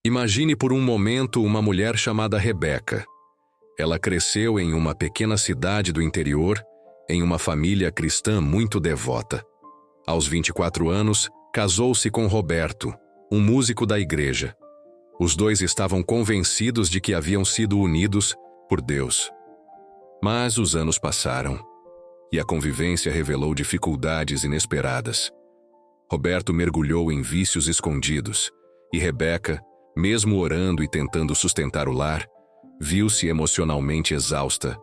Imagine por um momento uma mulher chamada Rebeca. Ela cresceu em uma pequena cidade do interior, em uma família cristã muito devota. Aos 24 anos, casou-se com Roberto, um músico da igreja. Os dois estavam convencidos de que haviam sido unidos por Deus. Mas os anos passaram, e a convivência revelou dificuldades inesperadas. Roberto mergulhou em vícios escondidos, e Rebeca, mesmo orando e tentando sustentar o lar, viu-se emocionalmente exausta,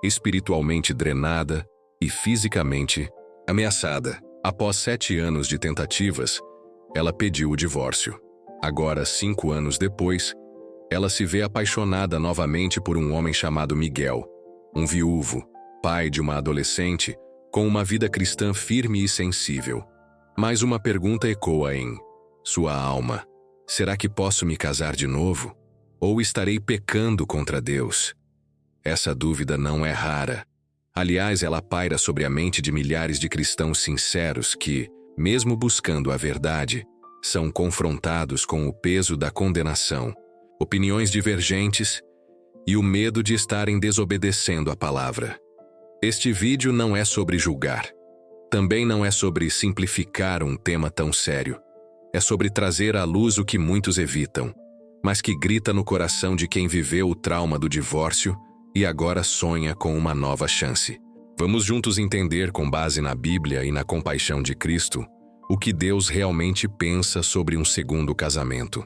espiritualmente drenada e fisicamente ameaçada. Após 7 anos de tentativas, ela pediu o divórcio. Agora, 5 anos depois, ela se vê apaixonada novamente por um homem chamado Miguel, um viúvo, pai de uma adolescente, com uma vida cristã firme e sensível. Mas uma pergunta ecoa em sua alma: será que posso me casar de novo? Ou estarei pecando contra Deus? Essa dúvida não é rara. Aliás, ela paira sobre a mente de milhares de cristãos sinceros que, mesmo buscando a verdade, são confrontados com o peso da condenação, opiniões divergentes e o medo de estarem desobedecendo a palavra. Este vídeo não é sobre julgar. Também não é sobre simplificar um tema tão sério. É sobre trazer à luz o que muitos evitam, mas que grita no coração de quem viveu o trauma do divórcio e agora sonha com uma nova chance. Vamos juntos entender, com base na Bíblia e na compaixão de Cristo, o que Deus realmente pensa sobre um segundo casamento.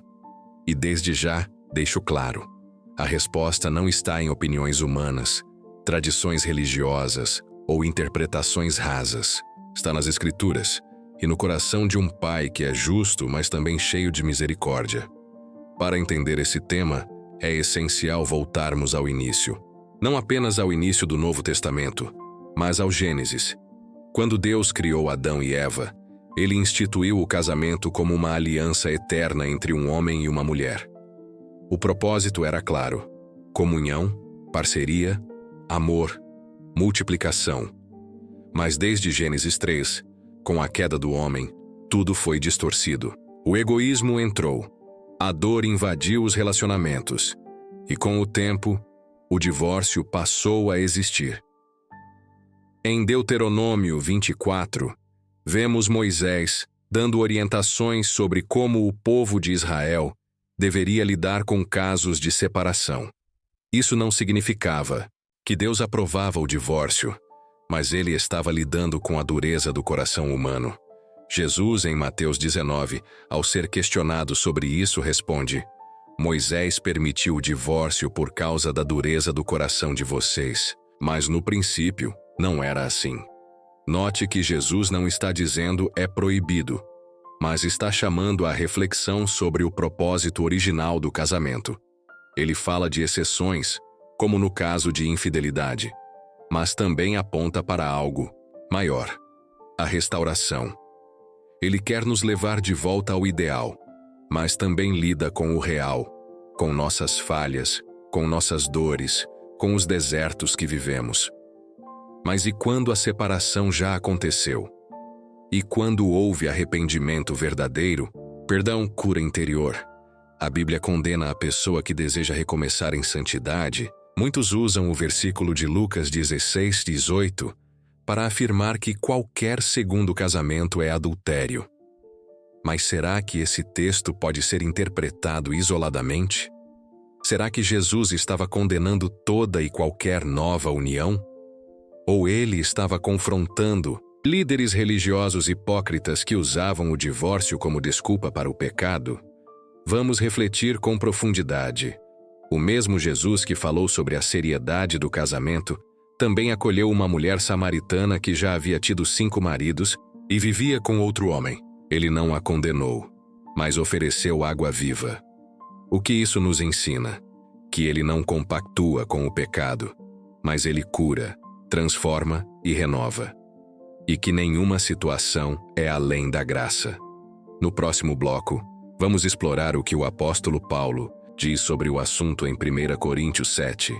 E desde já, deixo claro, a resposta não está em opiniões humanas, tradições religiosas ou interpretações rasas. Está nas Escrituras e no coração de um pai que é justo, mas também cheio de misericórdia. Para entender esse tema, é essencial voltarmos ao início. Não apenas ao início do Novo Testamento, mas ao Gênesis. Quando Deus criou Adão e Eva, Ele instituiu o casamento como uma aliança eterna entre um homem e uma mulher. O propósito era claro: comunhão, parceria, amor, multiplicação. Mas desde Gênesis 3, com a queda do homem, tudo foi distorcido. O egoísmo entrou, a dor invadiu os relacionamentos, e com o tempo, o divórcio passou a existir. Em Deuteronômio 24, vemos Moisés dando orientações sobre como o povo de Israel deveria lidar com casos de separação. Isso não significava que Deus aprovava o divórcio, mas ele estava lidando com a dureza do coração humano. Jesus, em Mateus 19, ao ser questionado sobre isso, responde: Moisés permitiu o divórcio por causa da dureza do coração de vocês, mas no princípio não era assim. Note que Jesus não está dizendo é proibido, mas está chamando a reflexão sobre o propósito original do casamento. Ele fala de exceções, como no caso de infidelidade, mas também aponta para algo maior: a restauração. Ele quer nos levar de volta ao ideal, mas também lida com o real, com nossas falhas, com nossas dores, com os desertos que vivemos. Mas e quando a separação já aconteceu? E quando houve arrependimento verdadeiro, cura interior? A Bíblia condena a pessoa que deseja recomeçar em santidade. Muitos usam o versículo de Lucas 16:18 para afirmar que qualquer segundo casamento é adultério. Mas será que esse texto pode ser interpretado isoladamente? Será que Jesus estava condenando toda e qualquer nova união? Ou ele estava confrontando líderes religiosos hipócritas que usavam o divórcio como desculpa para o pecado? Vamos refletir com profundidade. O mesmo Jesus que falou sobre a seriedade do casamento também acolheu uma mulher samaritana que já havia tido 5 maridos e vivia com outro homem. Ele não a condenou, mas ofereceu água viva. O que isso nos ensina? Que ele não compactua com o pecado, mas ele cura, transforma e renova. E que nenhuma situação é além da graça. No próximo bloco, vamos explorar o que o apóstolo Paulo diz sobre o assunto em 1 Coríntios 7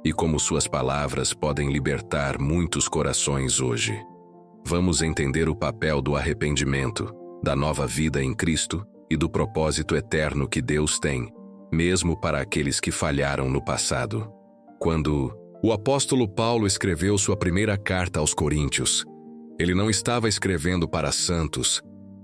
e como suas palavras podem libertar muitos corações hoje. Vamos entender o papel do arrependimento, da nova vida em Cristo e do propósito eterno que Deus tem, mesmo para aqueles que falharam no passado. Quando o apóstolo Paulo escreveu sua primeira carta aos Coríntios, ele não estava escrevendo para santos,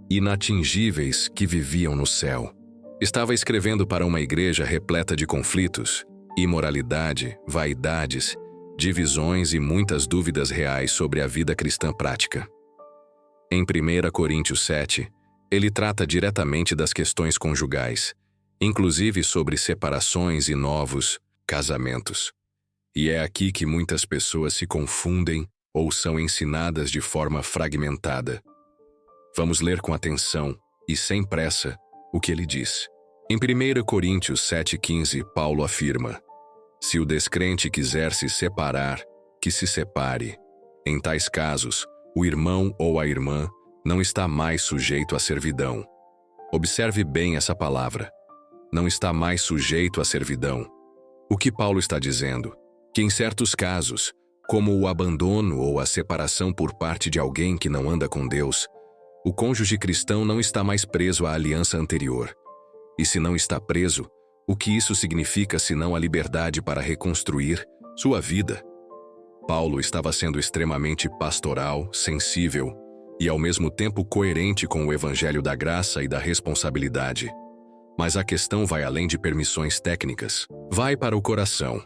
inatingíveis que viviam no céu. Estava escrevendo para uma igreja repleta de conflitos, imoralidade, vaidades, divisões e muitas dúvidas reais sobre a vida cristã prática. Em 1 Coríntios 7, ele trata diretamente das questões conjugais, inclusive sobre separações e novos casamentos. E é aqui que muitas pessoas se confundem ou são ensinadas de forma fragmentada. Vamos ler com atenção e sem pressa o que ele diz. Em 1 Coríntios 7,15, Paulo afirma: se o descrente quiser se separar, que se separe. Em tais casos, o irmão ou a irmã não está mais sujeito à servidão. Observe bem essa palavra. Não está mais sujeito à servidão. O que Paulo está dizendo? Que em certos casos, como o abandono ou a separação por parte de alguém que não anda com Deus, o cônjuge cristão não está mais preso à aliança anterior. E se não está preso, o que isso significa senão a liberdade para reconstruir sua vida? Paulo estava sendo extremamente pastoral, sensível e ao mesmo tempo coerente com o evangelho da graça e da responsabilidade. Mas a questão vai além de permissões técnicas, vai para o coração.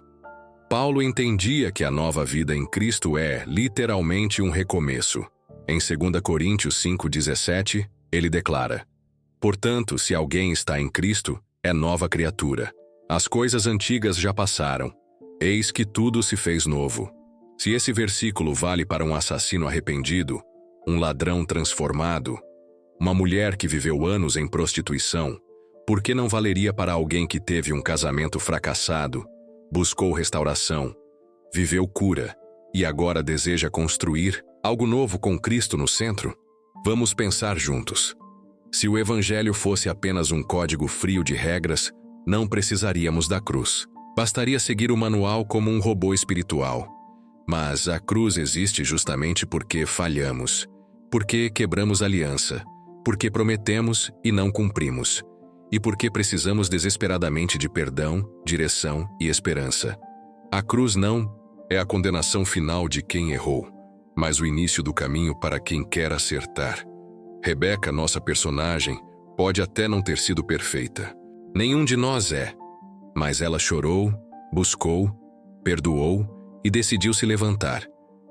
Paulo entendia que a nova vida em Cristo é, literalmente, um recomeço. Em 2 Coríntios 5,17, ele declara: portanto, se alguém está em Cristo, é nova criatura. As coisas antigas já passaram. Eis que tudo se fez novo. Se esse versículo vale para um assassino arrependido, um ladrão transformado, uma mulher que viveu anos em prostituição, por que não valeria para alguém que teve um casamento fracassado, buscou restauração, viveu cura e agora deseja construir algo novo com Cristo no centro? Vamos pensar juntos. Se o Evangelho fosse apenas um código frio de regras, não precisaríamos da cruz. Bastaria seguir o manual como um robô espiritual. Mas a cruz existe justamente porque falhamos, porque quebramos aliança, porque prometemos e não cumprimos, e porque precisamos desesperadamente de perdão, direção e esperança. A cruz não é a condenação final de quem errou, mas o início do caminho para quem quer acertar. Rebeca, nossa personagem, pode até não ter sido perfeita. Nenhum de nós é. Mas ela chorou, buscou, perdoou e decidiu se levantar.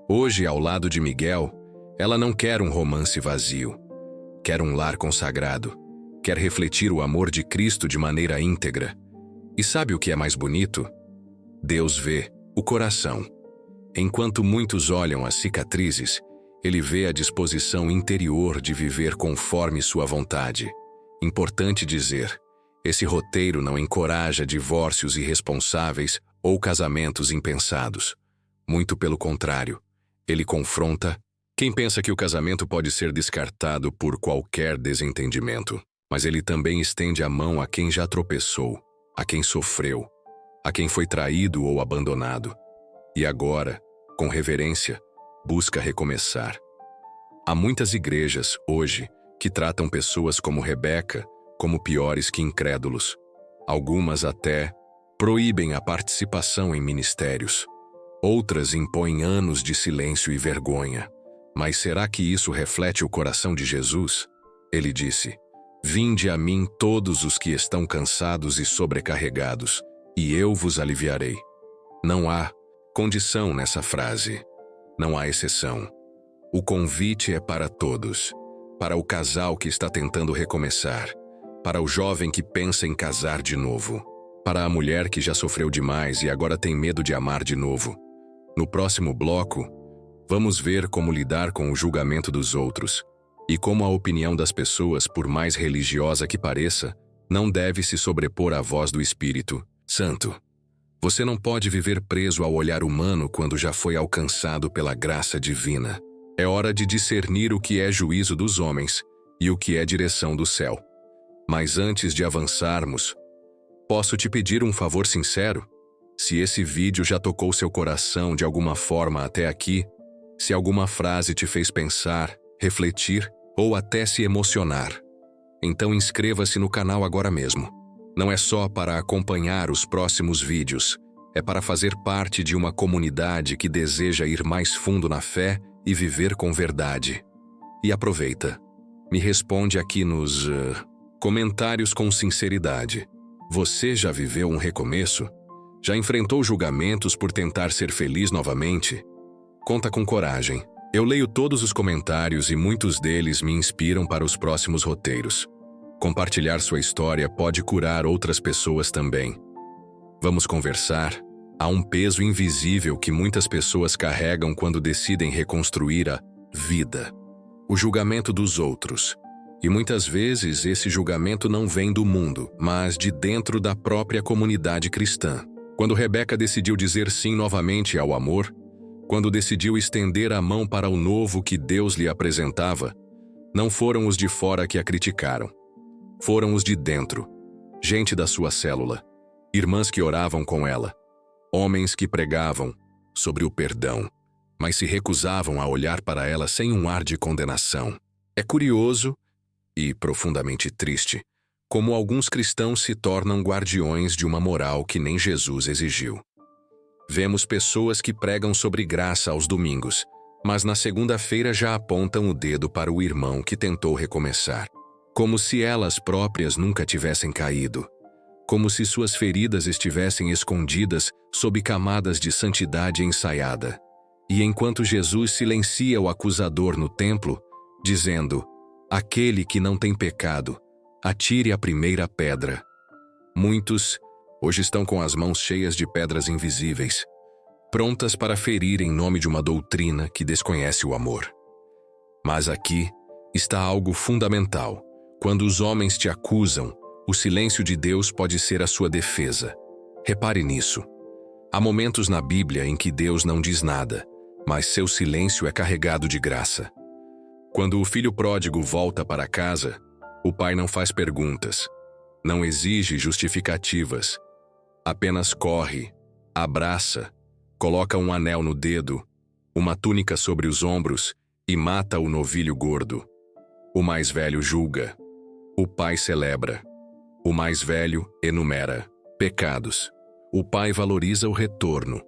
Hoje, ao lado de Miguel, ela não quer um romance vazio. Quer um lar consagrado. Quer refletir o amor de Cristo de maneira íntegra. E sabe o que é mais bonito? Deus vê o coração. Enquanto muitos olham as cicatrizes, Ele vê a disposição interior de viver conforme sua vontade. Importante dizer, esse roteiro não encoraja divórcios irresponsáveis ou casamentos impensados. Muito pelo contrário, ele confronta quem pensa que o casamento pode ser descartado por qualquer desentendimento. Mas ele também estende a mão a quem já tropeçou, a quem sofreu, a quem foi traído ou abandonado. E agora, com reverência, busca recomeçar. Há muitas igrejas, hoje, que tratam pessoas como Rebeca como piores que incrédulos. Algumas até proíbem a participação em ministérios. Outras impõem anos de silêncio e vergonha. Mas será que isso reflete o coração de Jesus? Ele disse: vinde a mim todos os que estão cansados e sobrecarregados, e eu vos aliviarei. Não há condição nessa frase. Não há exceção. O convite é para todos. Para o casal que está tentando recomeçar. Para o jovem que pensa em casar de novo. Para a mulher que já sofreu demais e agora tem medo de amar de novo. No próximo bloco, vamos ver como lidar com o julgamento dos outros e como a opinião das pessoas, por mais religiosa que pareça, não deve se sobrepor à voz do Espírito Santo. Você não pode viver preso ao olhar humano quando já foi alcançado pela graça divina. É hora de discernir o que é juízo dos homens e o que é direção do céu. Mas antes de avançarmos, posso te pedir um favor sincero? Se esse vídeo já tocou seu coração de alguma forma até aqui, se alguma frase te fez pensar, refletir ou até se emocionar, Então inscreva-se no canal agora mesmo. Não é só para acompanhar os próximos vídeos, é para fazer parte de uma comunidade que deseja ir mais fundo na fé e viver com verdade. E aproveita. Me responde aqui nos comentários com sinceridade. Você já viveu um recomeço? Já enfrentou julgamentos por tentar ser feliz novamente? Conta com coragem. Eu leio todos os comentários e muitos deles me inspiram para os próximos roteiros. Compartilhar sua história pode curar outras pessoas também. Vamos conversar? Há um peso invisível que muitas pessoas carregam quando decidem reconstruir a vida. O julgamento dos outros. E muitas vezes esse julgamento não vem do mundo, mas de dentro da própria comunidade cristã. Quando Rebeca decidiu dizer sim novamente ao amor, quando decidiu estender a mão para o novo que Deus lhe apresentava, não foram os de fora que a criticaram. Foram os de dentro, gente da sua célula, irmãs que oravam com ela, homens que pregavam sobre o perdão, mas se recusavam a olhar para ela sem um ar de condenação. É curioso e profundamente triste como alguns cristãos se tornam guardiões de uma moral que nem Jesus exigiu. Vemos pessoas que pregam sobre graça aos domingos, mas na segunda-feira já apontam o dedo para o irmão que tentou recomeçar. Como se elas próprias nunca tivessem caído. Como se suas feridas estivessem escondidas sob camadas de santidade ensaiada. E enquanto Jesus silencia o acusador no templo, dizendo: "Aquele que não tem pecado, atire a primeira pedra." Muitos hoje estão com as mãos cheias de pedras invisíveis, prontas para ferir em nome de uma doutrina que desconhece o amor. Mas aqui está algo fundamental. Quando os homens te acusam, o silêncio de Deus pode ser a sua defesa. Repare nisso. Há momentos na Bíblia em que Deus não diz nada, mas seu silêncio é carregado de graça. Quando o filho pródigo volta para casa, o pai não faz perguntas, não exige justificativas. Apenas corre, abraça, coloca um anel no dedo, uma túnica sobre os ombros e mata o novilho gordo. O mais velho julga. O pai celebra. O mais velho enumera pecados. O pai valoriza o retorno.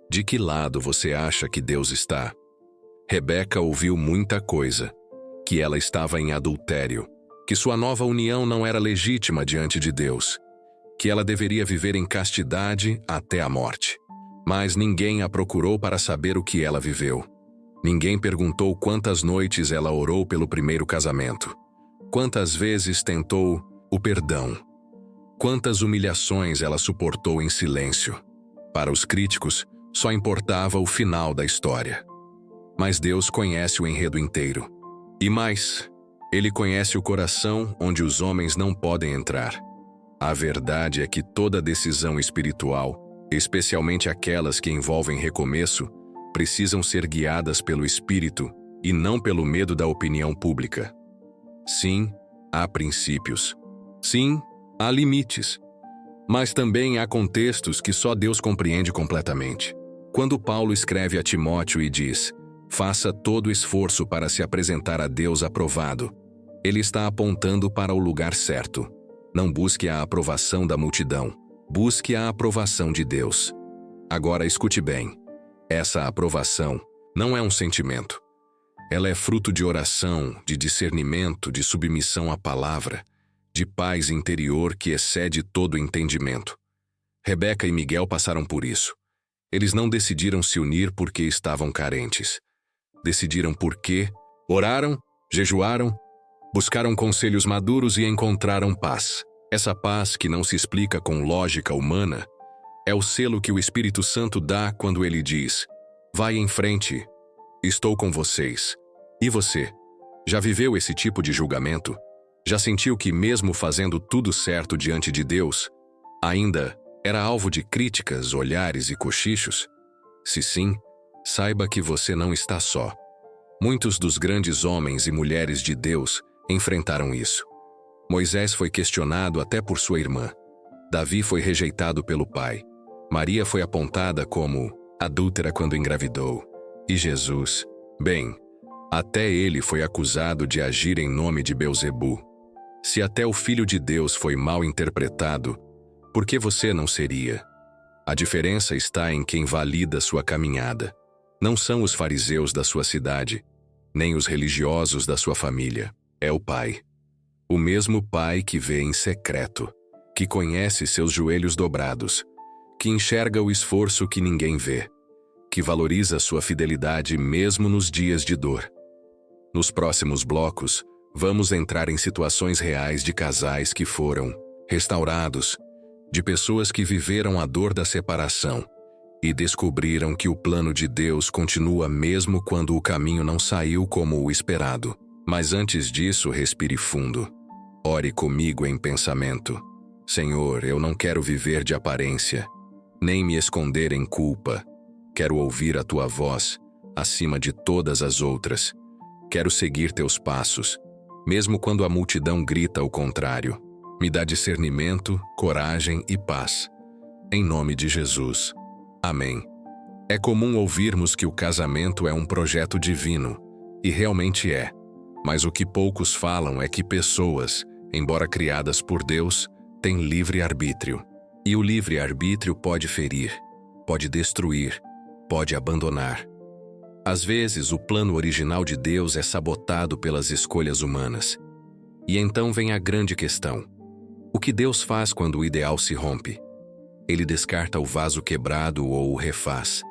De que lado você acha que Deus está? Rebeca ouviu muita coisa. Que ela estava em adultério. Que sua nova união não era legítima diante de Deus. Que ela deveria viver em castidade até a morte. Mas ninguém a procurou para saber o que ela viveu. Ninguém perguntou quantas noites ela orou pelo primeiro casamento. Quantas vezes tentou o perdão? Quantas humilhações ela suportou em silêncio? Para os críticos, só importava o final da história. Mas Deus conhece o enredo inteiro. E mais, Ele conhece o coração onde os homens não podem entrar. A verdade é que toda decisão espiritual, especialmente aquelas que envolvem recomeço, precisam ser guiadas pelo Espírito e não pelo medo da opinião pública. Sim, há princípios. Sim, há limites. Mas também há contextos que só Deus compreende completamente. Quando Paulo escreve a Timóteo e diz: "Faça todo esforço para se apresentar a Deus aprovado", ele está apontando para o lugar certo. Não busque a aprovação da multidão, busque a aprovação de Deus. Agora escute bem. Essa aprovação não é um sentimento. Ela é fruto de oração, de discernimento, de submissão à palavra, de paz interior que excede todo entendimento. Rebeca e Miguel passaram por isso. Eles não decidiram se unir porque estavam carentes. Decidiram porque oraram, jejuaram, buscaram conselhos maduros e encontraram paz. Essa paz, que não se explica com lógica humana, é o selo que o Espírito Santo dá quando ele diz: "Vai em frente, estou com vocês." E você? Já viveu esse tipo de julgamento? Já sentiu que, mesmo fazendo tudo certo diante de Deus, ainda era alvo de críticas, olhares e cochichos? Se sim, saiba que você não está só. Muitos dos grandes homens e mulheres de Deus enfrentaram isso. Moisés foi questionado até por sua irmã. Davi foi rejeitado pelo pai. Maria foi apontada como adúltera quando engravidou. E Jesus, bem, até ele foi acusado de agir em nome de Belzebu. Se até o Filho de Deus foi mal interpretado, por que você não seria? A diferença está em quem valida sua caminhada. Não são os fariseus da sua cidade, nem os religiosos da sua família. É o Pai. O mesmo Pai que vê em secreto, que conhece seus joelhos dobrados, que enxerga o esforço que ninguém vê, que valoriza sua fidelidade mesmo nos dias de dor. Nos próximos blocos, vamos entrar em situações reais de casais que foram restaurados, de pessoas que viveram a dor da separação e descobriram que o plano de Deus continua mesmo quando o caminho não saiu como o esperado. Mas antes disso, respire fundo. Ore comigo em pensamento. Senhor, eu não quero viver de aparência, nem me esconder em culpa. Quero ouvir a tua voz, acima de todas as outras. Quero seguir teus passos, mesmo quando a multidão grita o contrário. Me dá discernimento, coragem e paz. Em nome de Jesus. Amém. É comum ouvirmos que o casamento é um projeto divino, e realmente é. Mas o que poucos falam é que pessoas, embora criadas por Deus, têm livre-arbítrio. E o livre-arbítrio pode ferir, pode destruir, pode abandonar. Às vezes, o plano original de Deus é sabotado pelas escolhas humanas. E então vem a grande questão. O que Deus faz quando o ideal se rompe? Ele descarta o vaso quebrado ou o refaz?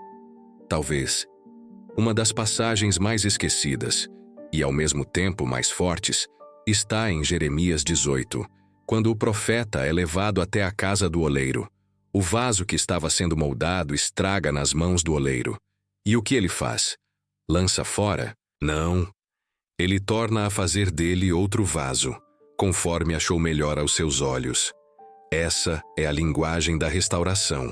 Talvez. Uma das passagens mais esquecidas, e ao mesmo tempo mais fortes, está em Jeremias 18, quando o profeta é levado até a casa do oleiro. O vaso que estava sendo moldado estraga nas mãos do oleiro. E o que ele faz? Lança fora? Não. Ele torna a fazer dele outro vaso, conforme achou melhor aos seus olhos. Essa é a linguagem da restauração.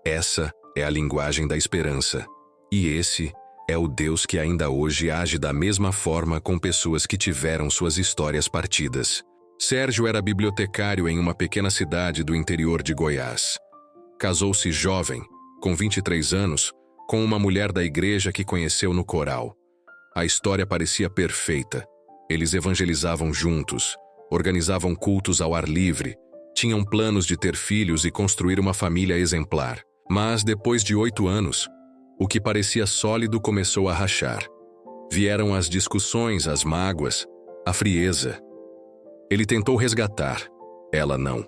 Essa é a linguagem da esperança. E esse é o Deus que ainda hoje age da mesma forma com pessoas que tiveram suas histórias partidas. Sérgio era bibliotecário em uma pequena cidade do interior de Goiás. Casou-se jovem, com 23 anos, com uma mulher da igreja que conheceu no coral. A história parecia perfeita. Eles evangelizavam juntos, organizavam cultos ao ar livre, tinham planos de ter filhos e construir uma família exemplar. Mas, depois de 8 anos, o que parecia sólido começou a rachar. Vieram as discussões, as mágoas, a frieza. Ele tentou resgatar, ela não.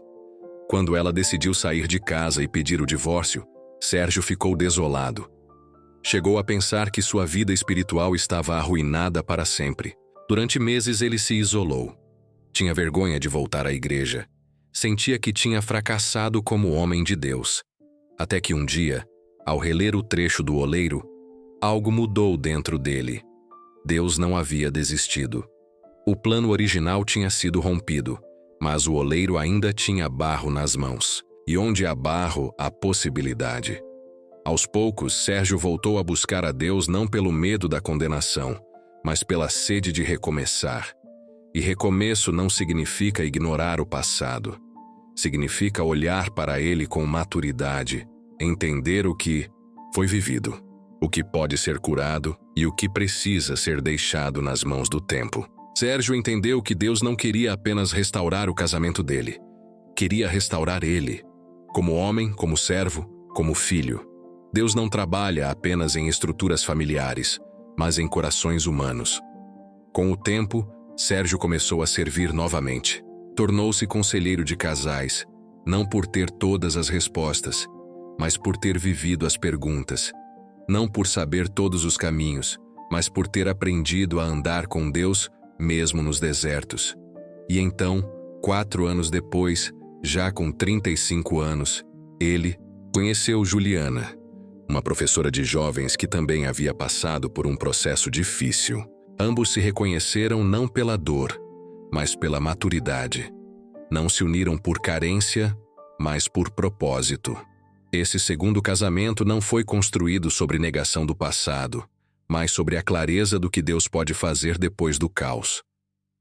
Quando ela decidiu sair de casa e pedir o divórcio, Sérgio ficou desolado. Chegou a pensar que sua vida espiritual estava arruinada para sempre. Durante meses ele se isolou. Tinha vergonha de voltar à igreja. Sentia que tinha fracassado como homem de Deus. Até que um dia, ao reler o trecho do oleiro, algo mudou dentro dele. Deus não havia desistido. O plano original tinha sido rompido, mas o oleiro ainda tinha barro nas mãos. E onde há barro, há possibilidade. Aos poucos, Sérgio voltou a buscar a Deus não pelo medo da condenação, mas pela sede de recomeçar. E recomeço não significa ignorar o passado. Significa olhar para ele com maturidade, entender o que foi vivido, o que pode ser curado e o que precisa ser deixado nas mãos do tempo. Sérgio entendeu que Deus não queria apenas restaurar o casamento dele. Queria restaurar ele, como homem, como servo, como filho. Deus não trabalha apenas em estruturas familiares, mas em corações humanos. Com o tempo, Sérgio começou a servir novamente. Tornou-se conselheiro de casais, não por ter todas as respostas, mas por ter vivido as perguntas. Não por saber todos os caminhos, mas por ter aprendido a andar com Deus mesmo nos desertos. E então, 4 anos depois, já com 35 anos, ele conheceu Juliana, uma professora de jovens que também havia passado por um processo difícil. Ambos se reconheceram não pela dor, mas pela maturidade. Não se uniram por carência, mas por propósito. Esse segundo casamento não foi construído sobre negação do passado, mas sobre a clareza do que Deus pode fazer depois do caos.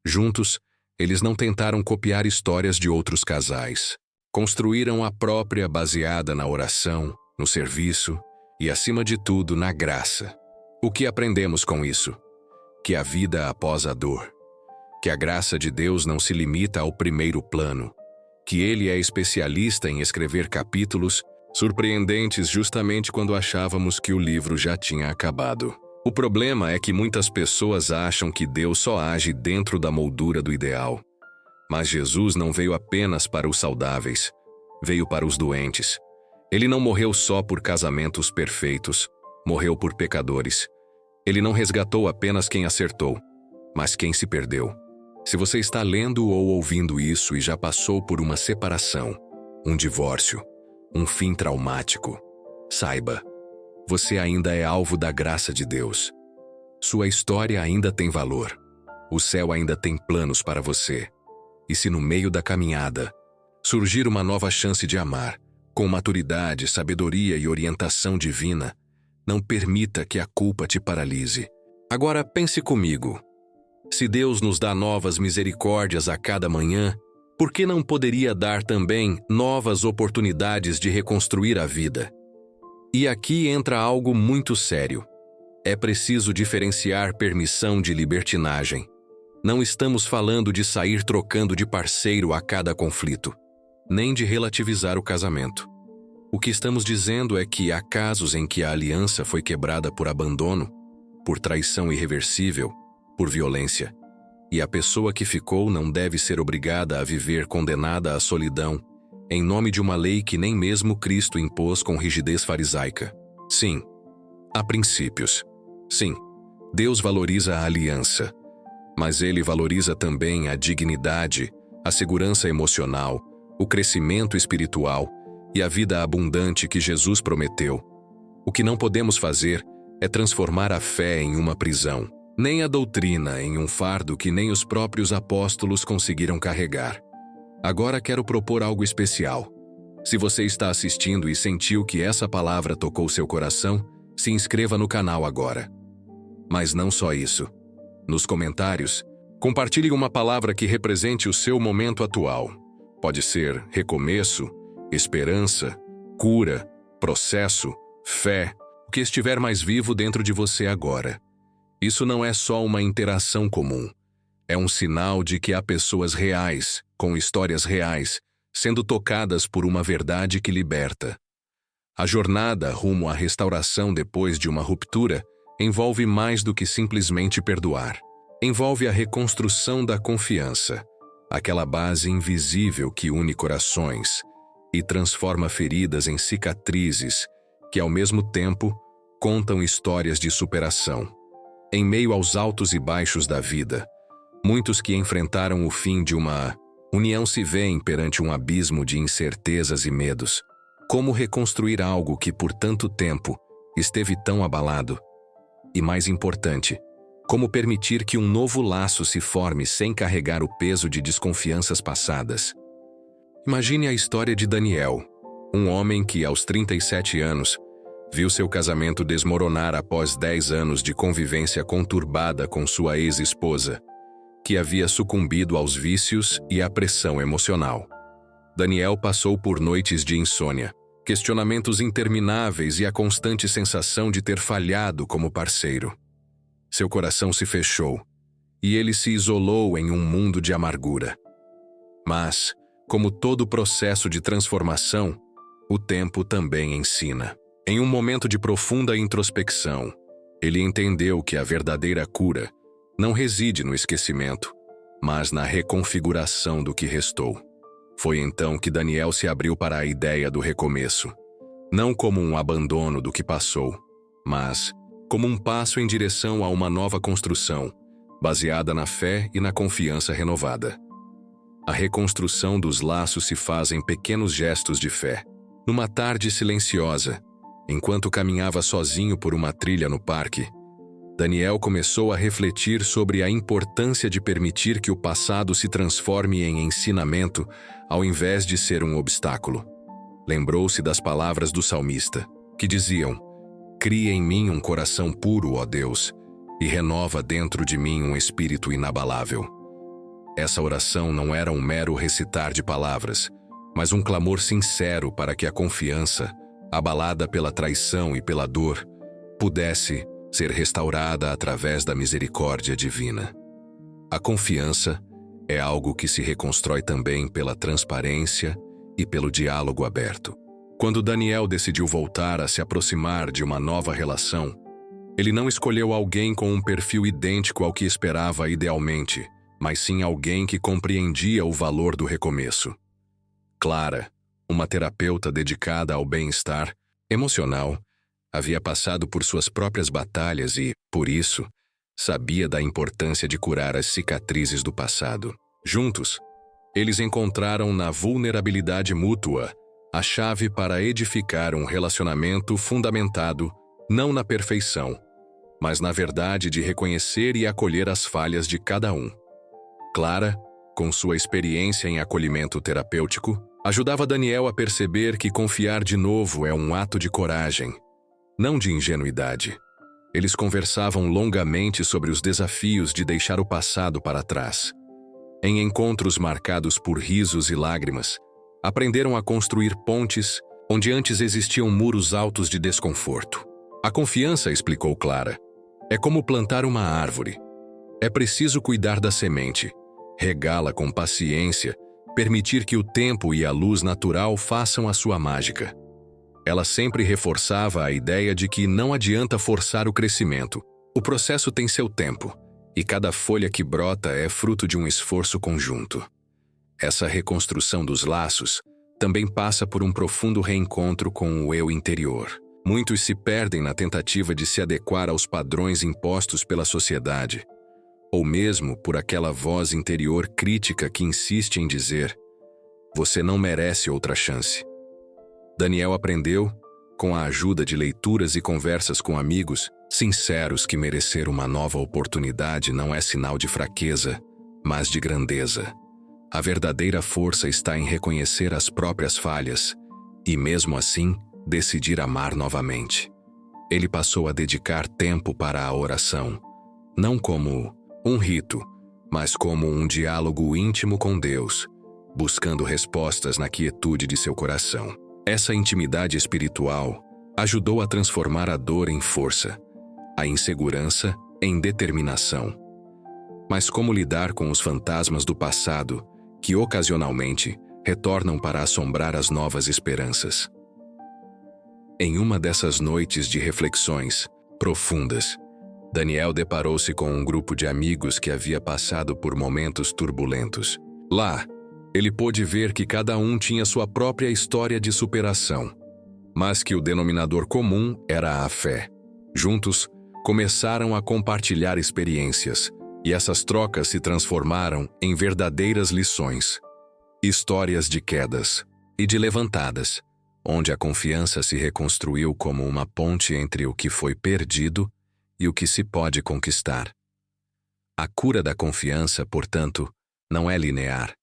Juntos, eles não tentaram copiar histórias de outros casais. Construíram a própria baseada na oração, no serviço e, acima de tudo, na graça. O que aprendemos com isso? Que a vida após a dor que a graça de Deus não se limita ao primeiro plano, que Ele é especialista em escrever capítulos surpreendentes justamente quando achávamos que o livro já tinha acabado. O problema é que muitas pessoas acham que Deus só age dentro da moldura do ideal. Mas Jesus não veio apenas para os saudáveis, veio para os doentes. Ele não morreu só por casamentos perfeitos, morreu por pecadores. Ele não resgatou apenas quem acertou, mas quem se perdeu. Se você está lendo ou ouvindo isso e já passou por uma separação, um divórcio, um fim traumático, saiba, você ainda é alvo da graça de Deus. Sua história ainda tem valor. O céu ainda tem planos para você. E se no meio da caminhada surgir uma nova chance de amar, com maturidade, sabedoria e orientação divina, não permita que a culpa te paralise. Agora pense comigo. Se Deus nos dá novas misericórdias a cada manhã, por que não poderia dar também novas oportunidades de reconstruir a vida? E aqui entra algo muito sério. É preciso diferenciar permissão de libertinagem. Não estamos falando de sair trocando de parceiro a cada conflito, nem de relativizar o casamento. O que estamos dizendo é que há casos em que a aliança foi quebrada por abandono, por traição irreversível, por violência, e a pessoa que ficou não deve ser obrigada a viver condenada à solidão, em nome de uma lei que nem mesmo Cristo impôs com rigidez farisaica. Sim, há princípios. Sim, Deus valoriza a aliança, mas Ele valoriza também a dignidade, a segurança emocional, o crescimento espiritual e a vida abundante que Jesus prometeu. O que não podemos fazer é transformar a fé em uma prisão, nem a doutrina em um fardo que nem os próprios apóstolos conseguiram carregar. Agora quero propor algo especial. Se você está assistindo e sentiu que essa palavra tocou seu coração, se inscreva no canal agora. Mas não só isso. Nos comentários, compartilhe uma palavra que represente o seu momento atual. Pode ser recomeço, esperança, cura, processo, fé, o que estiver mais vivo dentro de você agora. Isso não é só uma interação comum. É um sinal de que há pessoas reais, com histórias reais, sendo tocadas por uma verdade que liberta. A jornada rumo à restauração depois de uma ruptura envolve mais do que simplesmente perdoar. Envolve a reconstrução da confiança, aquela base invisível que une corações e transforma feridas em cicatrizes que, ao mesmo tempo, contam histórias de superação. Em meio aos altos e baixos da vida, muitos que enfrentaram o fim de uma união se veem perante um abismo de incertezas e medos. Como reconstruir algo que por tanto tempo esteve tão abalado? E mais importante, como permitir que um novo laço se forme sem carregar o peso de desconfianças passadas? Imagine a história de Daniel, um homem que, aos 37 anos, viu seu casamento desmoronar após 10 anos de convivência conturbada com sua ex-esposa, que havia sucumbido aos vícios e à pressão emocional. Daniel passou por noites de insônia, questionamentos intermináveis e a constante sensação de ter falhado como parceiro. Seu coração se fechou, e ele se isolou em um mundo de amargura. Mas, como todo processo de transformação, o tempo também ensina. Em um momento de profunda introspecção, ele entendeu que a verdadeira cura não reside no esquecimento, mas na reconfiguração do que restou. Foi então que Daniel se abriu para a ideia do recomeço, não como um abandono do que passou, mas como um passo em direção a uma nova construção, baseada na fé e na confiança renovada. A reconstrução dos laços se faz em pequenos gestos de fé. Numa tarde silenciosa, enquanto caminhava sozinho por uma trilha no parque, Daniel começou a refletir sobre a importância de permitir que o passado se transforme em ensinamento ao invés de ser um obstáculo. Lembrou-se das palavras do salmista, que diziam: "Cria em mim um coração puro, ó Deus, e renova dentro de mim um espírito inabalável." Essa oração não era um mero recitar de palavras, mas um clamor sincero para que a confiança, abalada pela traição e pela dor, pudesse ser restaurada através da misericórdia divina. A confiança é algo que se reconstrói também pela transparência e pelo diálogo aberto. Quando Daniel decidiu voltar a se aproximar de uma nova relação, ele não escolheu alguém com um perfil idêntico ao que esperava idealmente, mas sim alguém que compreendia o valor do recomeço. Clara, uma terapeuta dedicada ao bem-estar emocional, havia passado por suas próprias batalhas e, por isso, sabia da importância de curar as cicatrizes do passado. Juntos, eles encontraram na vulnerabilidade mútua a chave para edificar um relacionamento fundamentado não na perfeição, mas na verdade de reconhecer e acolher as falhas de cada um. Clara, com sua experiência em acolhimento terapêutico, ajudava Daniel a perceber que confiar de novo é um ato de coragem, não de ingenuidade. Eles conversavam longamente sobre os desafios de deixar o passado para trás. Em encontros marcados por risos e lágrimas, aprenderam a construir pontes onde antes existiam muros altos de desconforto. A confiança, explicou Clara, é como plantar uma árvore. É preciso cuidar da semente, regá-la com paciência, permitir que o tempo e a luz natural façam a sua mágica. Ela sempre reforçava a ideia de que não adianta forçar o crescimento. O processo tem seu tempo, e cada folha que brota é fruto de um esforço conjunto. Essa reconstrução dos laços também passa por um profundo reencontro com o eu interior. Muitos se perdem na tentativa de se adequar aos padrões impostos pela sociedade, ou mesmo por aquela voz interior crítica que insiste em dizer: você não merece outra chance. Daniel aprendeu, com a ajuda de leituras e conversas com amigos sinceros, que merecer uma nova oportunidade não é sinal de fraqueza, mas de grandeza. A verdadeira força está em reconhecer as próprias falhas e, mesmo assim, decidir amar novamente. Ele passou a dedicar tempo para a oração, não como um rito, mas como um diálogo íntimo com Deus, buscando respostas na quietude de seu coração. Essa intimidade espiritual ajudou a transformar a dor em força, a insegurança em determinação. Mas como lidar com os fantasmas do passado que ocasionalmente retornam para assombrar as novas esperanças? Em uma dessas noites de reflexões profundas, Daniel deparou-se com um grupo de amigos que havia passado por momentos turbulentos. Lá, ele pôde ver que cada um tinha sua própria história de superação, mas que o denominador comum era a fé. Juntos, começaram a compartilhar experiências, e essas trocas se transformaram em verdadeiras lições. Histórias de quedas e de levantadas, onde a confiança se reconstruiu como uma ponte entre o que foi perdido e o que se pode conquistar. A cura da confiança, portanto, não é linear,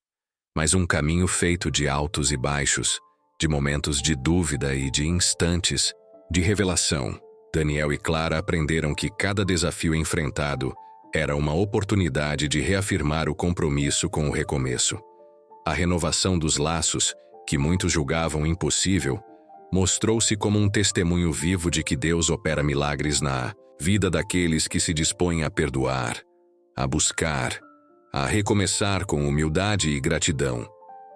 mas um caminho feito de altos e baixos, de momentos de dúvida e de instantes de revelação. Daniel e Clara aprenderam que cada desafio enfrentado era uma oportunidade de reafirmar o compromisso com o recomeço. A renovação dos laços, que muitos julgavam impossível, mostrou-se como um testemunho vivo de que Deus opera milagres na vida daqueles que se dispõem a perdoar, a buscar, a recomeçar com humildade e gratidão.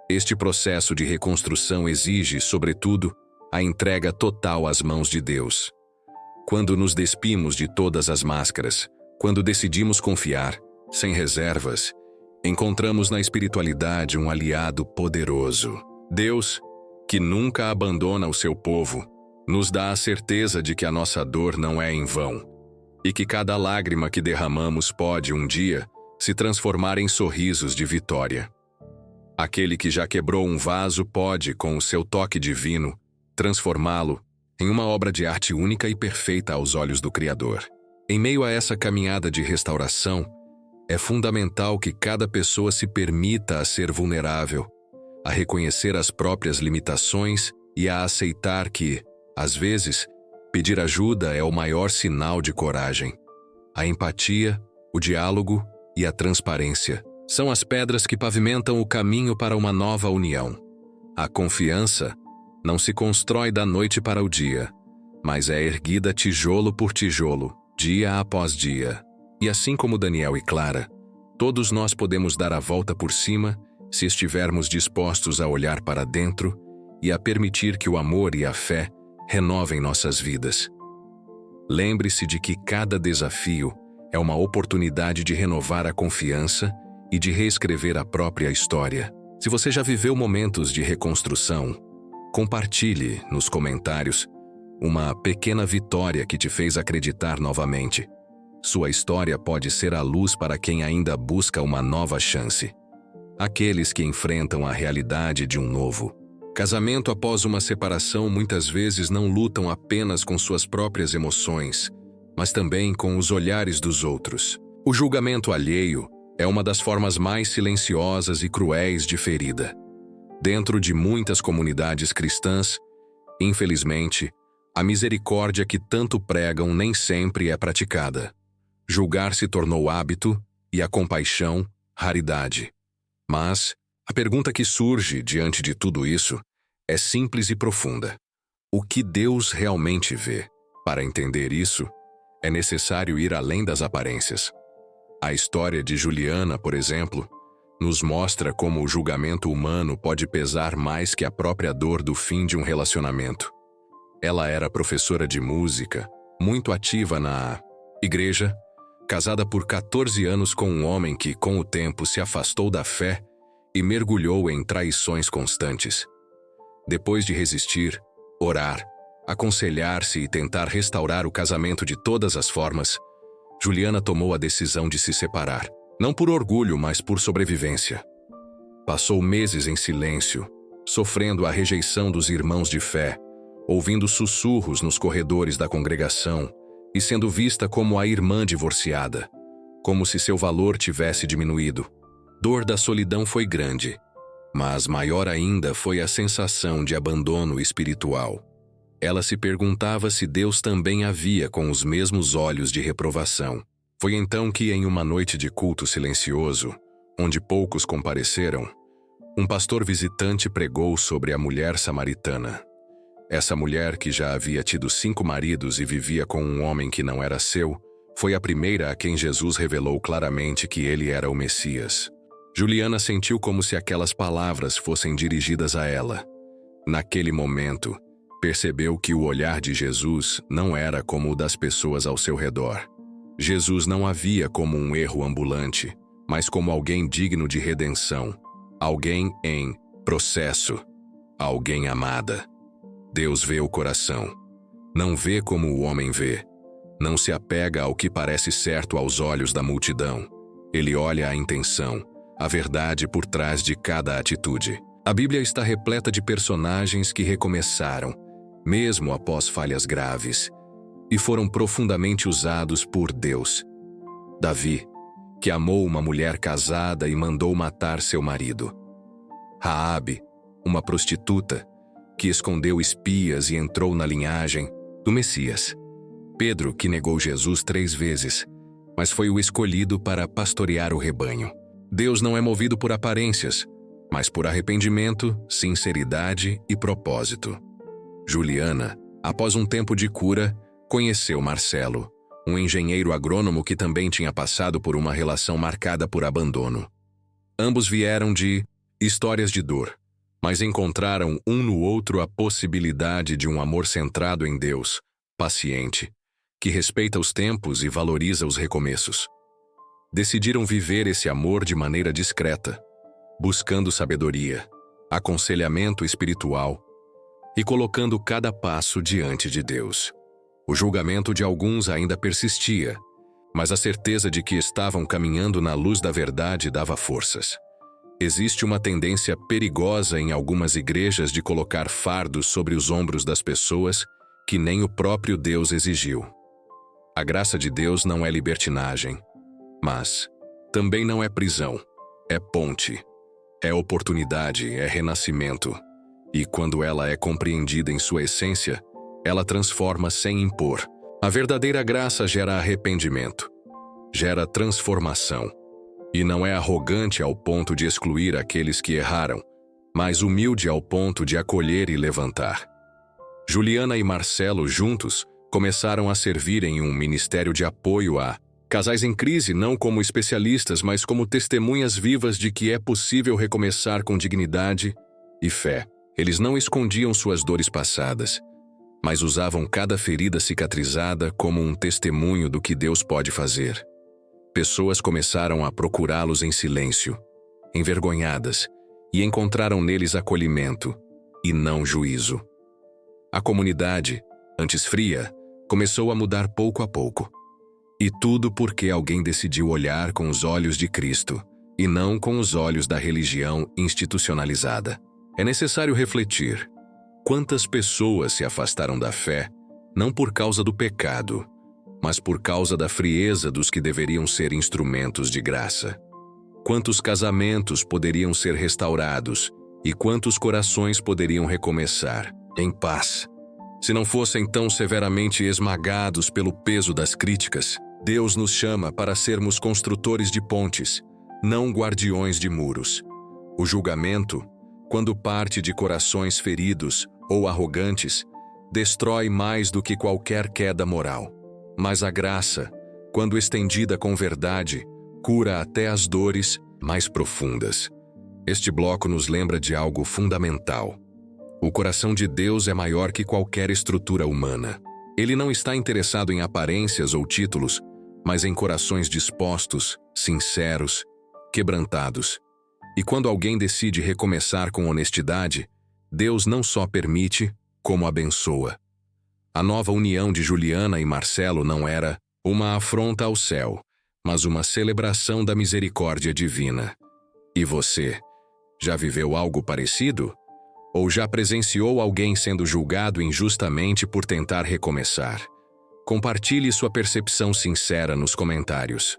Este processo de reconstrução exige, sobretudo, a entrega total às mãos de Deus. Quando nos despimos de todas as máscaras, quando decidimos confiar, sem reservas, encontramos na espiritualidade um aliado poderoso. Deus, que nunca abandona o seu povo, nos dá a certeza de que a nossa dor não é em vão, e que cada lágrima que derramamos pode, um dia, se transformar em sorrisos de vitória. Aquele que já quebrou um vaso pode, com o seu toque divino, transformá-lo em uma obra de arte única e perfeita aos olhos do Criador. Em meio a essa caminhada de restauração, é fundamental que cada pessoa se permita a ser vulnerável, a reconhecer as próprias limitações e a aceitar que, às vezes, pedir ajuda é o maior sinal de coragem. A empatia, o diálogo e a transparência são as pedras que pavimentam o caminho para uma nova união. A confiança não se constrói da noite para o dia, mas é erguida tijolo por tijolo, dia após dia. E assim como Daniel e Clara, Todos nós podemos dar a volta por cima se estivermos dispostos a olhar para dentro e a permitir que o amor e a fé renovem nossas vidas. Lembre-se de que cada desafio é uma oportunidade de renovar a confiança e de reescrever a própria história. Se você já viveu momentos de reconstrução, compartilhe nos comentários uma pequena vitória que te fez acreditar novamente. Sua história pode ser a luz para quem ainda busca uma nova chance. Aqueles que enfrentam a realidade de um novo casamento após uma separação muitas vezes não lutam apenas com suas próprias emoções, mas também com os olhares dos outros. O julgamento alheio é uma das formas mais silenciosas e cruéis de ferida. Dentro de muitas comunidades cristãs, infelizmente, a misericórdia que tanto pregam nem sempre é praticada. Julgar se tornou hábito e a compaixão, raridade. Mas a pergunta que surge diante de tudo isso é simples e profunda. O que Deus realmente vê? Para entender isso, é necessário ir além das aparências. A história de Juliana, por exemplo, nos mostra como o julgamento humano pode pesar mais que a própria dor do fim de um relacionamento. Ela era professora de música, muito ativa na igreja, casada por 14 anos com um homem que, com o tempo, se afastou da fé e mergulhou em traições constantes. Depois de resistir, orar, aconselhar-se e tentar restaurar o casamento de todas as formas, Juliana tomou a decisão de se separar, não por orgulho, mas por sobrevivência. Passou meses em silêncio, sofrendo a rejeição dos irmãos de fé, ouvindo sussurros nos corredores da congregação e sendo vista como a irmã divorciada, como se seu valor tivesse diminuído. Dor da solidão foi grande, mas maior ainda foi a sensação de abandono espiritual. Ela se perguntava se Deus também a via com os mesmos olhos de reprovação. Foi então que, em uma noite de culto silencioso, onde poucos compareceram, um pastor visitante pregou sobre a mulher samaritana. Essa mulher, que já havia tido 5 maridos e vivia com um homem que não era seu, foi a primeira a quem Jesus revelou claramente que ele era o Messias. Juliana sentiu como se aquelas palavras fossem dirigidas a ela. Naquele momento, percebeu que o olhar de Jesus não era como o das pessoas ao seu redor. Jesus não a via como um erro ambulante, mas como alguém digno de redenção, alguém em processo, alguém amada. Deus vê o coração. Não vê como o homem vê. Não se apega ao que parece certo aos olhos da multidão. Ele olha a intenção, a verdade por trás de cada atitude. A Bíblia está repleta de personagens que recomeçaram, mesmo após falhas graves, e foram profundamente usados por Deus. Davi, que amou uma mulher casada e mandou matar seu marido. Raabe, uma prostituta, que escondeu espias e entrou na linhagem do Messias. Pedro, que negou Jesus 3 vezes, mas foi o escolhido para pastorear o rebanho. Deus não é movido por aparências, mas por arrependimento, sinceridade e propósito. Juliana, após um tempo de cura, conheceu Marcelo, um engenheiro agrônomo que também tinha passado por uma relação marcada por abandono. Ambos vieram de histórias de dor, mas encontraram um no outro a possibilidade de um amor centrado em Deus, paciente, que respeita os tempos e valoriza os recomeços. Decidiram viver esse amor de maneira discreta, buscando sabedoria, aconselhamento espiritual e colocando cada passo diante de Deus. O julgamento de alguns ainda persistia, mas a certeza de que estavam caminhando na luz da verdade dava forças. Existe uma tendência perigosa em algumas igrejas de colocar fardos sobre os ombros das pessoas que nem o próprio Deus exigiu. A graça de Deus não é libertinagem, mas também não é prisão, é ponte, é oportunidade, é renascimento. E quando ela é compreendida em sua essência, ela transforma sem impor. A verdadeira graça gera arrependimento, gera transformação. E não é arrogante ao ponto de excluir aqueles que erraram, mas humilde ao ponto de acolher e levantar. Juliana e Marcelo juntos começaram a servir em um ministério de apoio a Casais em crise não como especialistas, mas como testemunhas vivas de que é possível recomeçar com dignidade e fé. Eles não escondiam suas dores passadas, mas usavam cada ferida cicatrizada como um testemunho do que Deus pode fazer. Pessoas começaram a procurá-los em silêncio, envergonhadas, e encontraram neles acolhimento e não juízo. A comunidade, antes fria, começou a mudar pouco a pouco. E tudo porque alguém decidiu olhar com os olhos de Cristo e não com os olhos da religião institucionalizada. É necessário refletir. Quantas pessoas se afastaram da fé, não por causa do pecado, mas por causa da frieza dos que deveriam ser instrumentos de graça? Quantos casamentos poderiam ser restaurados e quantos corações poderiam recomeçar em paz? Se não fossem tão severamente esmagados pelo peso das críticas, Deus nos chama para sermos construtores de pontes, não guardiões de muros. O julgamento, quando parte de corações feridos ou arrogantes, destrói mais do que qualquer queda moral. Mas a graça, quando estendida com verdade, cura até as dores mais profundas. Este bloco nos lembra de algo fundamental. O coração de Deus é maior que qualquer estrutura humana. Ele não está interessado em aparências ou títulos, mas em corações dispostos, sinceros, quebrantados. E quando alguém decide recomeçar com honestidade, Deus não só permite, como abençoa. A nova união de Juliana e Marcelo não era uma afronta ao céu, mas uma celebração da misericórdia divina. E você, já viveu algo parecido? Ou já presenciou alguém sendo julgado injustamente por tentar recomeçar? Compartilhe sua percepção sincera nos comentários.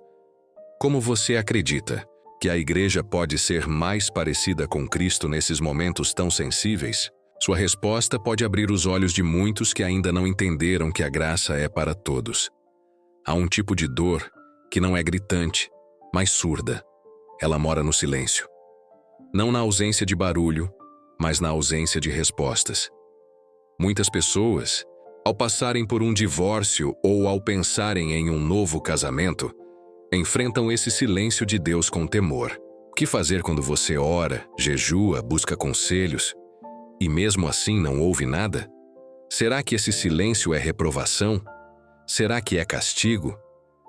Como você acredita que a igreja pode ser mais parecida com Cristo nesses momentos tão sensíveis? Sua resposta pode abrir os olhos de muitos que ainda não entenderam que a graça é para todos. Há um tipo de dor que não é gritante, mas surda. Ela mora no silêncio. Não na ausência de barulho, mas na ausência de respostas. Muitas pessoas, ao passarem por um divórcio ou ao pensarem em um novo casamento, enfrentam esse silêncio de Deus com temor. O que fazer quando você ora, jejua, busca conselhos e mesmo assim não ouve nada? Será que esse silêncio é reprovação? Será que é castigo?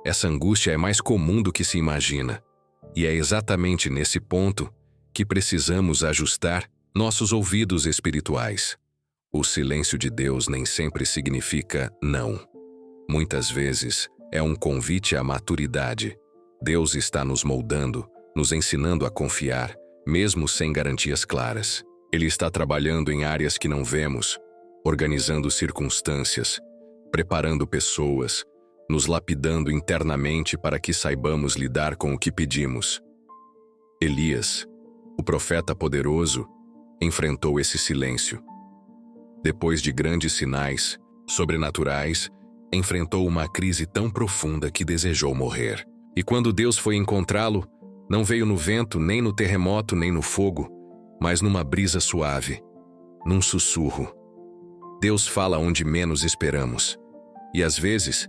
Essa angústia é mais comum do que se imagina. E é exatamente nesse ponto que precisamos ajustar nossos ouvidos espirituais. O silêncio de Deus nem sempre significa não. Muitas vezes é um convite à maturidade. Deus está nos moldando, nos ensinando a confiar, mesmo sem garantias claras. Ele está trabalhando em áreas que não vemos, organizando circunstâncias, preparando pessoas, nos lapidando internamente para que saibamos lidar com o que pedimos. Elias, o profeta poderoso, enfrentou esse silêncio. Depois de grandes sinais sobrenaturais, enfrentou uma crise tão profunda que desejou morrer. E quando Deus foi encontrá-lo, não veio no vento, nem no terremoto, nem no fogo, mas numa brisa suave, num sussurro. Deus fala onde menos esperamos. E às vezes,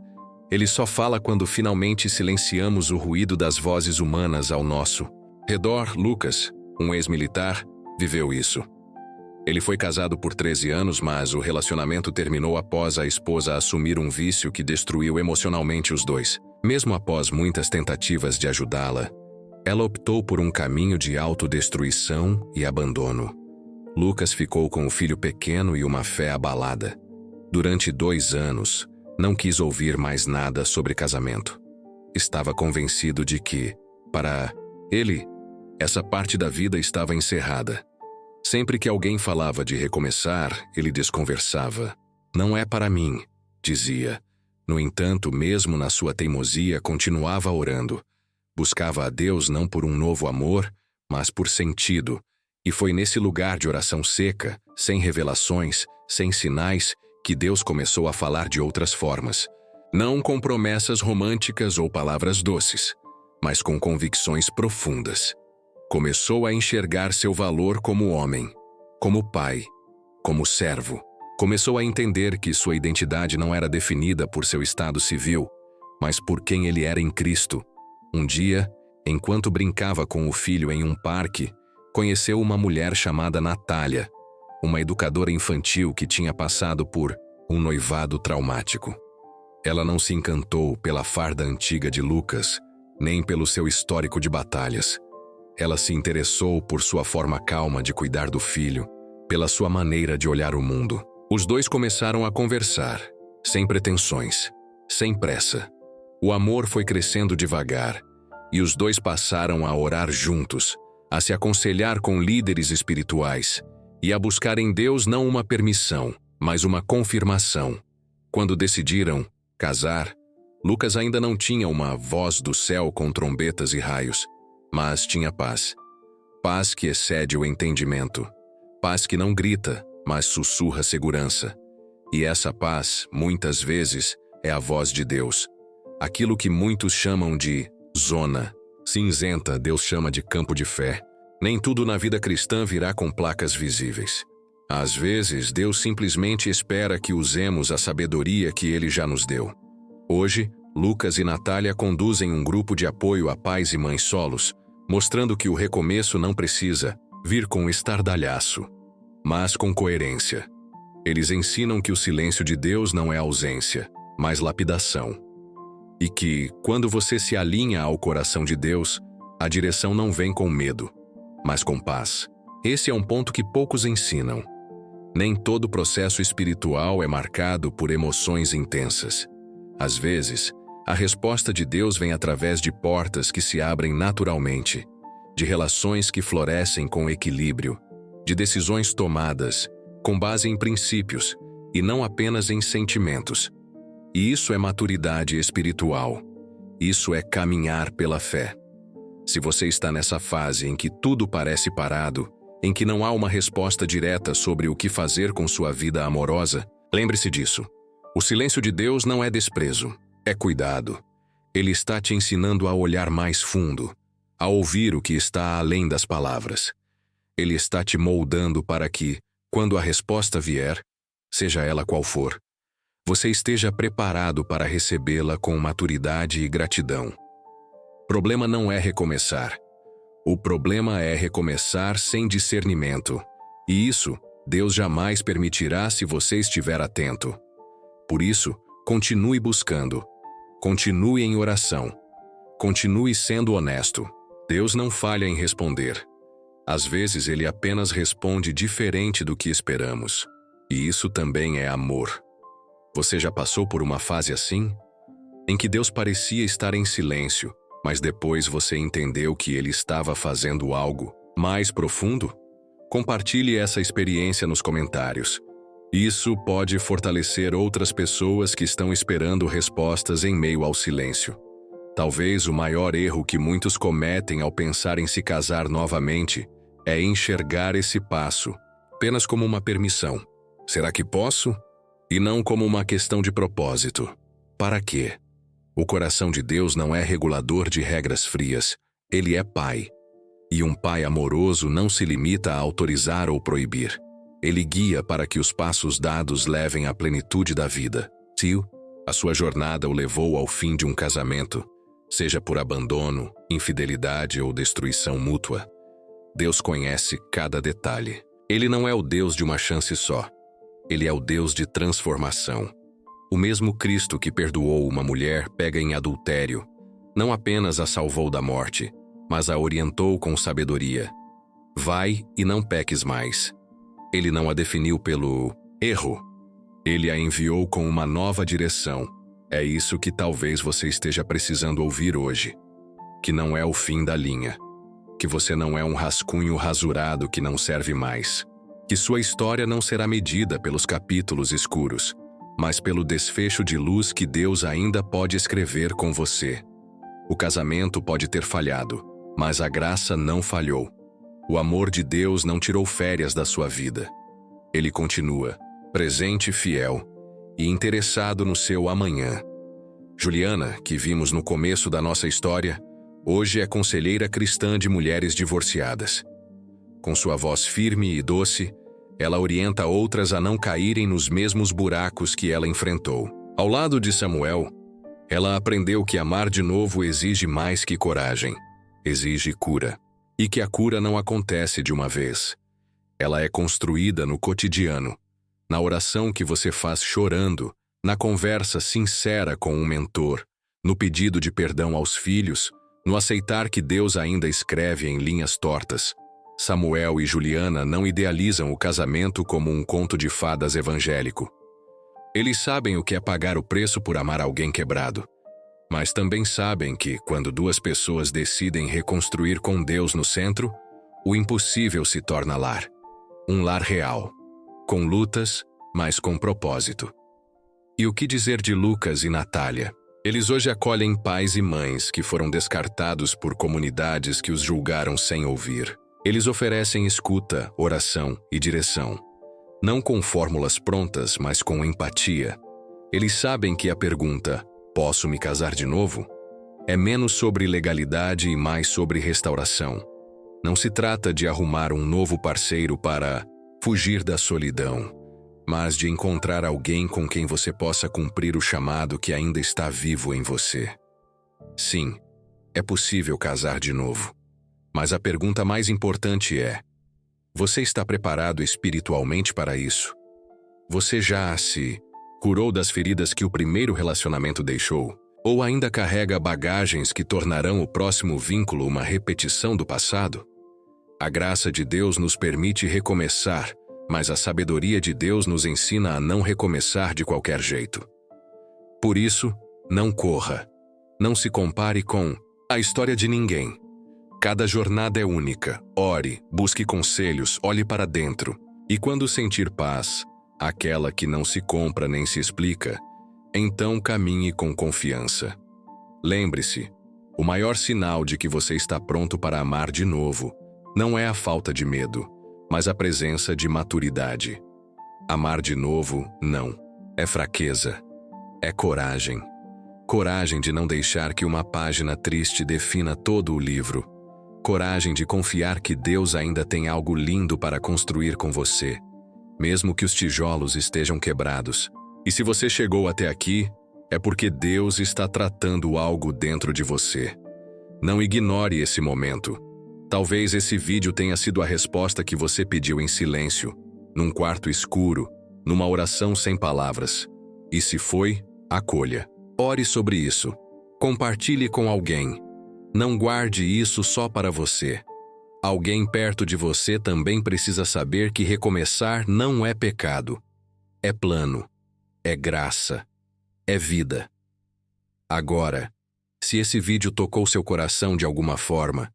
Ele só fala quando finalmente silenciamos o ruído das vozes humanas ao nosso redor. Lucas, um ex-militar, viveu isso. Ele foi casado por 13 anos, mas o relacionamento terminou após a esposa assumir um vício que destruiu emocionalmente os dois. Mesmo após muitas tentativas de ajudá-la, ela optou por um caminho de autodestruição e abandono. Lucas ficou com o filho pequeno e uma fé abalada. Durante 2 anos, não quis ouvir mais nada sobre casamento. Estava convencido de que, para ele, essa parte da vida estava encerrada. Sempre que alguém falava de recomeçar, ele desconversava. Não é para mim, dizia. No entanto, mesmo na sua teimosia, continuava orando. Buscava a Deus não por um novo amor, mas por sentido. E foi nesse lugar de oração seca, sem revelações, sem sinais, que Deus começou a falar de outras formas. Não com promessas românticas ou palavras doces, mas com convicções profundas. Começou a enxergar seu valor como homem, como pai, como servo. Começou a entender que sua identidade não era definida por seu estado civil, mas por quem ele era em Cristo. Um dia, enquanto brincava com o filho em um parque, conheceu uma mulher chamada Natália, uma educadora infantil que tinha passado por um noivado traumático. Ela não se encantou pela farda antiga de Lucas, nem pelo seu histórico de batalhas. Ela se interessou por sua forma calma de cuidar do filho, pela sua maneira de olhar o mundo. Os dois começaram a conversar, sem pretensões, sem pressa. O amor foi crescendo devagar, e os dois passaram a orar juntos, a se aconselhar com líderes espirituais e a buscar em Deus não uma permissão, mas uma confirmação. Quando decidiram casar, Lucas ainda não tinha uma voz do céu com trombetas e raios, mas tinha paz. Paz que excede o entendimento. Paz que não grita, mas sussurra segurança. E essa paz, muitas vezes, é a voz de Deus. Aquilo que muitos chamam de zona cinzenta, Deus chama de campo de fé. Nem tudo na vida cristã virá com placas visíveis. Às vezes, Deus simplesmente espera que usemos a sabedoria que Ele já nos deu. Hoje, Lucas e Natália conduzem um grupo de apoio a pais e mães solos, mostrando que o recomeço não precisa vir com estardalhaço, mas com coerência. Eles ensinam que o silêncio de Deus não é ausência, mas lapidação. E que, quando você se alinha ao coração de Deus, a direção não vem com medo, mas com paz. Esse é um ponto que poucos ensinam. Nem todo processo espiritual é marcado por emoções intensas. Às vezes, a resposta de Deus vem através de portas que se abrem naturalmente, de relações que florescem com equilíbrio, de decisões tomadas com base em princípios e não apenas em sentimentos. E isso é maturidade espiritual. Isso é caminhar pela fé. Se você está nessa fase em que tudo parece parado, em que não há uma resposta direta sobre o que fazer com sua vida amorosa, lembre-se disso. O silêncio de Deus não é desprezo, é cuidado. Ele está te ensinando a olhar mais fundo, a ouvir o que está além das palavras. Ele está te moldando para que, quando a resposta vier, seja ela qual for, você esteja preparado para recebê-la com maturidade e gratidão. O problema não é recomeçar. O problema é recomeçar sem discernimento. E isso, Deus jamais permitirá se você estiver atento. Por isso, continue buscando. Continue em oração. Continue sendo honesto. Deus não falha em responder. Às vezes, Ele apenas responde diferente do que esperamos. E isso também é amor. Você já passou por uma fase assim? Em que Deus parecia estar em silêncio, mas depois você entendeu que Ele estava fazendo algo mais profundo? Compartilhe essa experiência nos comentários. Isso pode fortalecer outras pessoas que estão esperando respostas em meio ao silêncio. Talvez o maior erro que muitos cometem ao pensar em se casar novamente é enxergar esse passo apenas como uma permissão. Será que posso? E não como uma questão de propósito. Para quê? O coração de Deus não é regulador de regras frias. Ele é Pai. E um Pai amoroso não se limita a autorizar ou proibir. Ele guia para que os passos dados levem à plenitude da vida. Se a sua jornada o levou ao fim de um casamento, seja por abandono, infidelidade ou destruição mútua, Deus conhece cada detalhe. Ele não é o Deus de uma chance só. Ele é o Deus de transformação. O mesmo Cristo que perdoou uma mulher pega em adultério, não apenas a salvou da morte, mas a orientou com sabedoria. Vai e não peques mais. Ele não a definiu pelo erro. Ele a enviou com uma nova direção. É isso que talvez você esteja precisando ouvir hoje. Que não é o fim da linha. Que você não é um rascunho rasurado que não serve mais. Que sua história não será medida pelos capítulos escuros, mas pelo desfecho de luz que Deus ainda pode escrever com você. O casamento pode ter falhado, mas a graça não falhou. O amor de Deus não tirou férias da sua vida. Ele continua, presente e fiel, e interessado no seu amanhã. Juliana, que vimos no começo da nossa história, hoje é conselheira cristã de mulheres divorciadas. Com sua voz firme e doce, ela orienta outras a não caírem nos mesmos buracos que ela enfrentou. Ao lado de Samuel, Ela aprendeu que amar de novo exige mais que coragem, exige cura. E que a cura não acontece de uma vez. Ela é construída no cotidiano, na oração que você faz chorando, na conversa sincera com um mentor, no pedido de perdão aos filhos, no aceitar que Deus ainda escreve em linhas tortas. Samuel e Juliana não idealizam o casamento como um conto de fadas evangélico. Eles sabem o que é pagar o preço por amar alguém quebrado. Mas também sabem que, quando duas pessoas decidem reconstruir com Deus no centro, o impossível se torna lar. Um lar real, com lutas, mas com propósito. E o que dizer de Lucas e Natália? Eles hoje acolhem pais e mães que foram descartados por comunidades que os julgaram sem ouvir. Eles oferecem escuta, oração e direção. Não com fórmulas prontas, mas com empatia. Eles sabem que a pergunta "posso me casar de novo?" é menos sobre legalidade e mais sobre restauração. Não se trata de arrumar um novo parceiro para fugir da solidão, mas de encontrar alguém com quem você possa cumprir o chamado que ainda está vivo em você. Sim, é possível casar de novo. Mas a pergunta mais importante é: você está preparado espiritualmente para isso? Você já se curou das feridas que o primeiro relacionamento deixou? Ou ainda carrega bagagens que tornarão o próximo vínculo uma repetição do passado? A graça de Deus nos permite recomeçar, mas a sabedoria de Deus nos ensina a não recomeçar de qualquer jeito. Por isso, não corra. Não se compare com a história de ninguém. Cada jornada é única. Ore, busque conselhos, olhe para dentro. E quando sentir paz, aquela que não se compra nem se explica, então caminhe com confiança. Lembre-se, o maior sinal de que você está pronto para amar de novo não é a falta de medo, mas a presença de maturidade. Amar de novo, não. É fraqueza. É coragem. Coragem de não deixar que uma página triste defina todo o livro. Coragem de confiar que Deus ainda tem algo lindo para construir com você, mesmo que os tijolos estejam quebrados. E se você chegou até aqui, é porque Deus está tratando algo dentro de você. Não ignore esse momento. Talvez esse vídeo tenha sido a resposta que você pediu em silêncio, num quarto escuro, numa oração sem palavras. E se foi, acolha. Ore sobre isso. Compartilhe com alguém. Não guarde isso só para você. Alguém perto de você também precisa saber que recomeçar não é pecado. É plano. É graça. É vida. Agora, se esse vídeo tocou seu coração de alguma forma,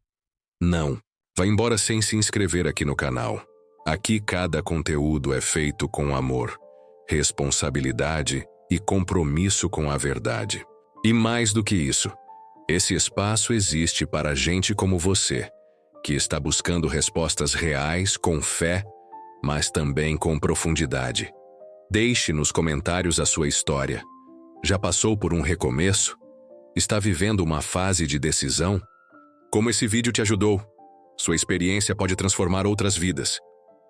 não, vá embora sem se inscrever aqui no canal. Aqui cada conteúdo é feito com amor, responsabilidade e compromisso com a verdade. E mais do que isso, esse espaço existe para gente como você, que está buscando respostas reais com fé, mas também com profundidade. Deixe nos comentários a sua história. Já passou por um recomeço? Está vivendo uma fase de decisão? Como esse vídeo te ajudou? Sua experiência pode transformar outras vidas.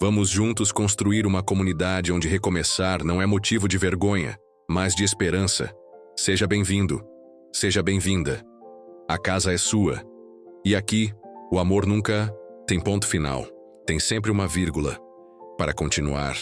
Vamos juntos construir uma comunidade onde recomeçar não é motivo de vergonha, mas de esperança. Seja bem-vindo. Seja bem-vinda. A casa é sua. E aqui, o amor nunca tem ponto final. Tem sempre uma vírgula para continuar